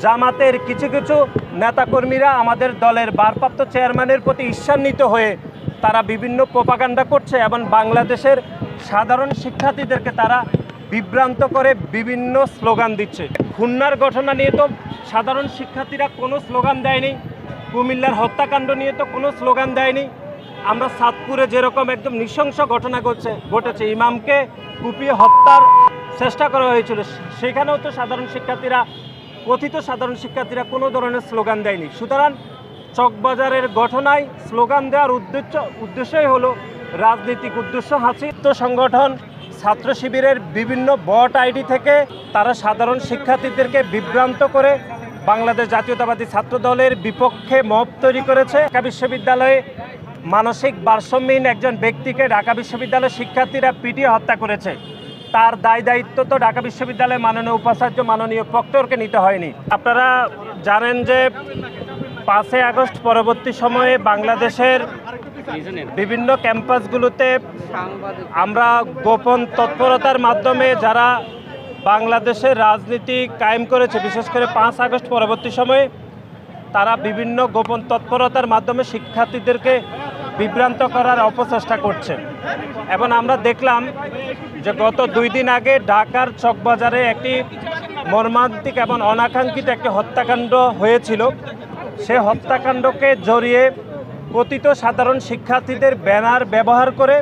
জামাতের কিছু কিছু নেতাকর্মীরা আমাদের দলের ভারপ্রাপ্ত চেয়ারম্যানের প্রতি ঈর্ষান্বিত হয়ে তারা বিভিন্ন প্রোপাগান্ডা করছে এবং বাংলাদেশের সাধারণ শিক্ষার্থীদেরকে তারা বিভ্রান্ত করে বিভিন্ন স্লোগান দিচ্ছে। খুলনার ঘটনা নিয়ে তো সাধারণ শিক্ষার্থীরা কোনো স্লোগান দেয়নি, কুমিল্লার হত্যাকাণ্ড নিয়ে তো কোনো স্লোগান দেয়নি। আমরা চাঁদপুরে যেরকম একদম নৃশংস ঘটনা ঘটেছে, ইমামকে কুপিয়ে হত্যার চেষ্টা করা হয়েছিল, সেখানেও তো কথিত সাধারণ শিক্ষার্থীরা কোনো ধরনের স্লোগান দেয়নি। সুতরাং চকবাজারের ঘটনায় স্লোগান দেওয়ার উদ্দেশ্যই হলো রাজনৈতিক উদ্দেশ্য হাসিল। সংগঠন ছাত্র শিবিরের বিভিন্ন বট আইডি থেকে তারা সাধারণ শিক্ষার্থীদেরকে বিভ্রান্ত করে বাংলাদেশ জাতীয়তাবাদী ছাত্র দলের বিপক্ষে মব তৈরি করেছে। ঢাকা বিশ্ববিদ্যালয়ে মানসিক ভারসাম্যহীন একজন ব্যক্তিকে ঢাকা বিশ্ববিদ্যালয়ের শিক্ষার্থীরা পিটিয়ে হত্যা করেছে। তার দায়িত্ব তো ঢাকা বিশ্ববিদ্যালয়ের মাননীয় উপাচার্য মাননীয় প্রক্টরকে নিতে হয়নি। আপনারা জানেন যে 5 আগস্ট পরবর্তী সময়ে বাংলাদেশের বিভিন্ন ক্যাম্পাসগুলোতে আমরা গোপন তৎপরতার মাধ্যমে যারা বাংলাদেশের রাজনীতি কায়েম করেছে, বিশেষ করে 5 আগস্ট পরবর্তী সময়ে তারা বিভিন্ন গোপন তৎপরতার মাধ্যমে শিক্ষার্থীদেরকে বিভ্রান্ত করার অপচেষ্টা করছে। এবং আমরা দেখলাম যে গত 2 দিন আগে ঢাকার চকবাজারে একটি মর্মান্তিক এবং অনাকাঙ্ক্ষিত একটি হত্যাকাণ্ড হয়েছিল। সে হত্যাকাণ্ডকে জড়িয়ে কথিত সাধারণ শিক্ষার্থীদের ব্যানার ব্যবহার করে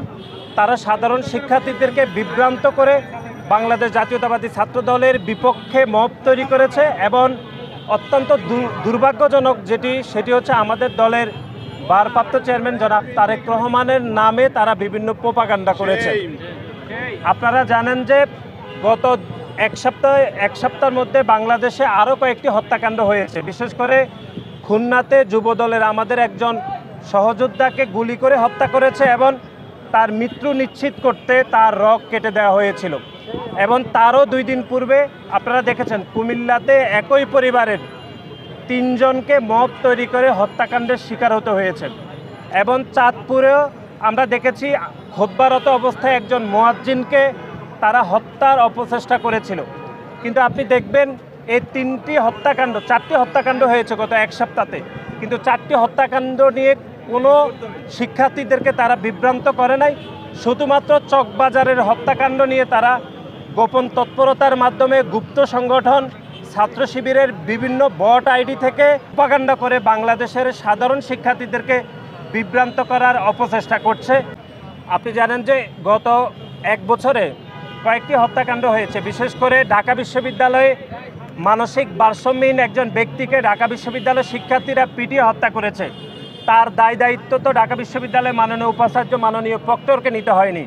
তারা সাধারণ শিক্ষার্থীদেরকে বিভ্রান্ত করে বাংলাদেশ জাতীয়তাবাদী ছাত্র দলের বিপক্ষে মব তৈরি করেছে। এবং অত্যন্ত দুর্ভাগ্যজনক সেটি হচ্ছে আমাদের দলের ভারপ্রাপ্ত চেয়ারম্যান জনাব তারেক রহমানের নামে তারা বিভিন্ন প্রোপাগান্ডা করেছে। আপনারা জানেন যে গত এক সপ্তাহের মধ্যে বাংলাদেশে আরও কয়েকটি হত্যাকাণ্ড হয়েছে। বিশেষ করে খুলনাতে যুবদলের আমাদের একজন সহযোদ্ধাকে গুলি করে হত্যা করেছে এবং তার মৃত্যু নিশ্চিত করতে তার রগ কেটে দেওয়া হয়েছিল। এবং তারও 2 দিন পূর্বে আপনারা দেখেছেন কুমিল্লাতে একই পরিবারের 3 জনকে মব তৈরি করে হত্যাকাণ্ডের শিকার হতে হয়েছে। এবং চাঁদপুরেও আমরা দেখেছি খুতবারত অবস্থায় একজন মুয়াজ্জিনকে তারা হত্যার অপচেষ্টা করেছিল। কিন্তু আপনি দেখবেন এই 4টি হত্যাকাণ্ড হয়েছে গত 1 সপ্তাহে, কিন্তু 4টি হত্যাকাণ্ড নিয়ে কোনো শিক্ষার্থীদেরকে তারা বিভ্রান্ত করে নাই। শুধুমাত্র চকবাজারের হত্যাকাণ্ড নিয়ে তারা গোপন তৎপরতার মাধ্যমে গুপ্ত সংগঠন ছাত্র শিবিরের বিভিন্ন বট আইডি থেকে প্রোপাগান্ডা করে বাংলাদেশের সাধারণ শিক্ষার্থীদেরকে বিভ্রান্ত করার অপচেষ্টা করছে। আপনি জানেন যে গত 1 বছরে কয়েকটি হত্যাকাণ্ড হয়েছে। বিশেষ করে ঢাকা বিশ্ববিদ্যালয়ে মানসিক ভারসাম্যহীন একজন ব্যক্তিকে ঢাকা বিশ্ববিদ্যালয়ের শিক্ষার্থীরা পিটিয়ে হত্যা করেছে। তার দায়িত্ব তো ঢাকা বিশ্ববিদ্যালয়ের মাননীয় উপাচার্য মাননীয় প্রক্টরকে নিতে হয়নি।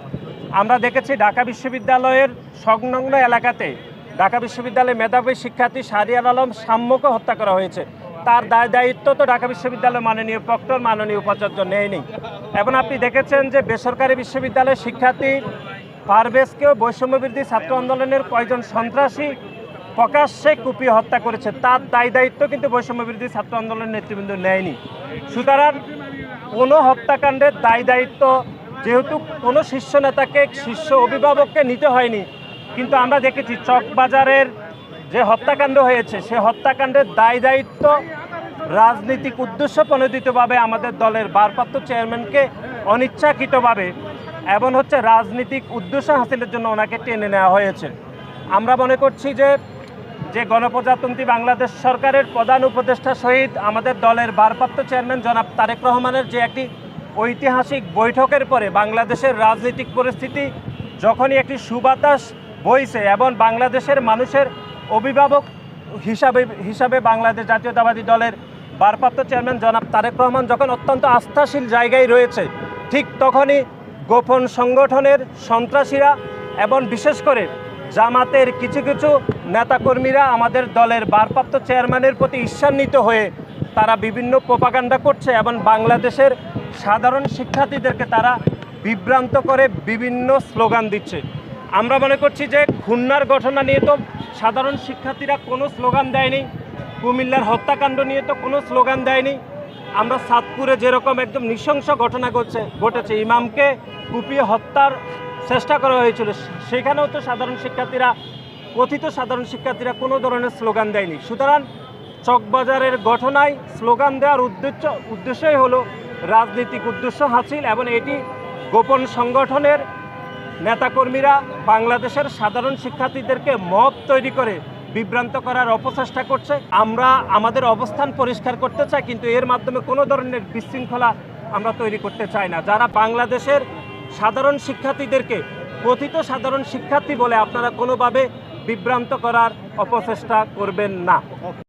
আমরা দেখেছি ঢাকা বিশ্ববিদ্যালয়ের সংলগ্ন এলাকাতে ঢাকা বিশ্ববিদ্যালয়ের মেধাবী শিক্ষার্থী শাহরিয়ার আলম সাম্যকে হত্যা করা হয়েছে। তার দায়িত্ব তো ঢাকা বিশ্ববিদ্যালয়ের মাননীয় প্রক্টর মাননীয় উপাচার্য নেয়নি। এবং আপনি দেখেছেন যে বেসরকারি বিশ্ববিদ্যালয়ের শিক্ষার্থী পারভেজকেও বৈষম্যবিরোধী ছাত্র আন্দোলনের কয়েকজন সন্ত্রাসী প্রকাশ্যে কুপিয়ে হত্যা করেছে। তার দায়িত্ব কিন্তু বৈষম্যবিরোধী ছাত্র আন্দোলনের নেতৃবৃন্দ নেয়নি। সুতরাং কোনো হত্যাকাণ্ডের দায়িত্ব যেহেতু কোনো শীর্ষ নেতাকে শীর্ষ অভিভাবককে নিতে হয়নি, কিন্তু আমরা দেখেছি চকবাজারের যে হত্যাকাণ্ড হয়েছে সে হত্যাকাণ্ডের দায়িত্ব রাজনৈতিক উদ্দেশ্য প্রণোদিতভাবে আমাদের দলের ভারপ্রাপ্ত চেয়ারম্যানকে অনিচ্ছাকৃতভাবে এবং রাজনৈতিক উদ্দেশ্য হাসিলের জন্য ওনাকে টেনে নেওয়া হয়েছে। আমরা মনে করছি যে গণপ্রজাতন্ত্রী বাংলাদেশ সরকারের প্রধান উপদেষ্টা সহিত আমাদের দলের ভারপ্রাপ্ত চেয়ারম্যান জনাব তারেক রহমানের যে একটি ঐতিহাসিক বৈঠকের পরে বাংলাদেশের রাজনৈতিক পরিস্থিতি যখনই একটি সুবাতাস বইছে এবং বাংলাদেশের মানুষের অভিভাবক হিসাবে বাংলাদেশ জাতীয়তাবাদী দলের ভারপ্রাপ্ত চেয়ারম্যান জনাব তারেক রহমান যখন অত্যন্ত আস্থাশীল জায়গায় রয়েছে, ঠিক তখনই গোপন সংগঠনের সন্ত্রাসীরা এবং বিশেষ করে জামাতের কিছু কিছু নেতাকর্মীরা আমাদের দলের ভারপ্রাপ্ত চেয়ারম্যানের প্রতি ঈর্ষান্বিত হয়ে তারা বিভিন্ন প্রোপাগান্ডা করছে এবং বাংলাদেশের সাধারণ শিক্ষার্থীদেরকে তারা বিভ্রান্ত করে বিভিন্ন স্লোগান দিচ্ছে। আমরা মনে করছি যে খুলনার ঘটনা নিয়ে তো সাধারণ শিক্ষার্থীরা কোনো স্লোগান দেয়নি, কুমিল্লার হত্যাকাণ্ড নিয়ে তো কোনো স্লোগান দেয়নি। আমরা চাঁদপুরে যেরকম একদম নৃশংস ঘটনা ঘটেছে, ইমামকে কুপিয়ে হত্যার চেষ্টা করা হয়েছিল, সেখানেও তো কথিত সাধারণ শিক্ষার্থীরা কোনো ধরনের স্লোগান দেয়নি। সুতরাং চকবাজারের ঘটনায় স্লোগান দেওয়ার উদ্দেশ্যই হলো রাজনৈতিক উদ্দেশ্য হাসিল, এবং এটি গোপন সংগঠনের নেতাকর্মীরা বাংলাদেশের সাধারণ শিক্ষার্থীদেরকে মব তৈরি করে বিভ্রান্ত করার অপচেষ্টা করছে। আমরা আমাদের অবস্থান পরিষ্কার করতে চাই, কিন্তু এর মাধ্যমে কোনো ধরনের বিশৃঙ্খলা আমরা তৈরি করতে চাই না। যারা বাংলাদেশের সাধারণ শিক্ষার্থীদেরকে কথিত সাধারণ শিক্ষার্থী বলে আপনারা কোনোভাবে বিভ্রান্ত করার অপচেষ্টা করবেন না।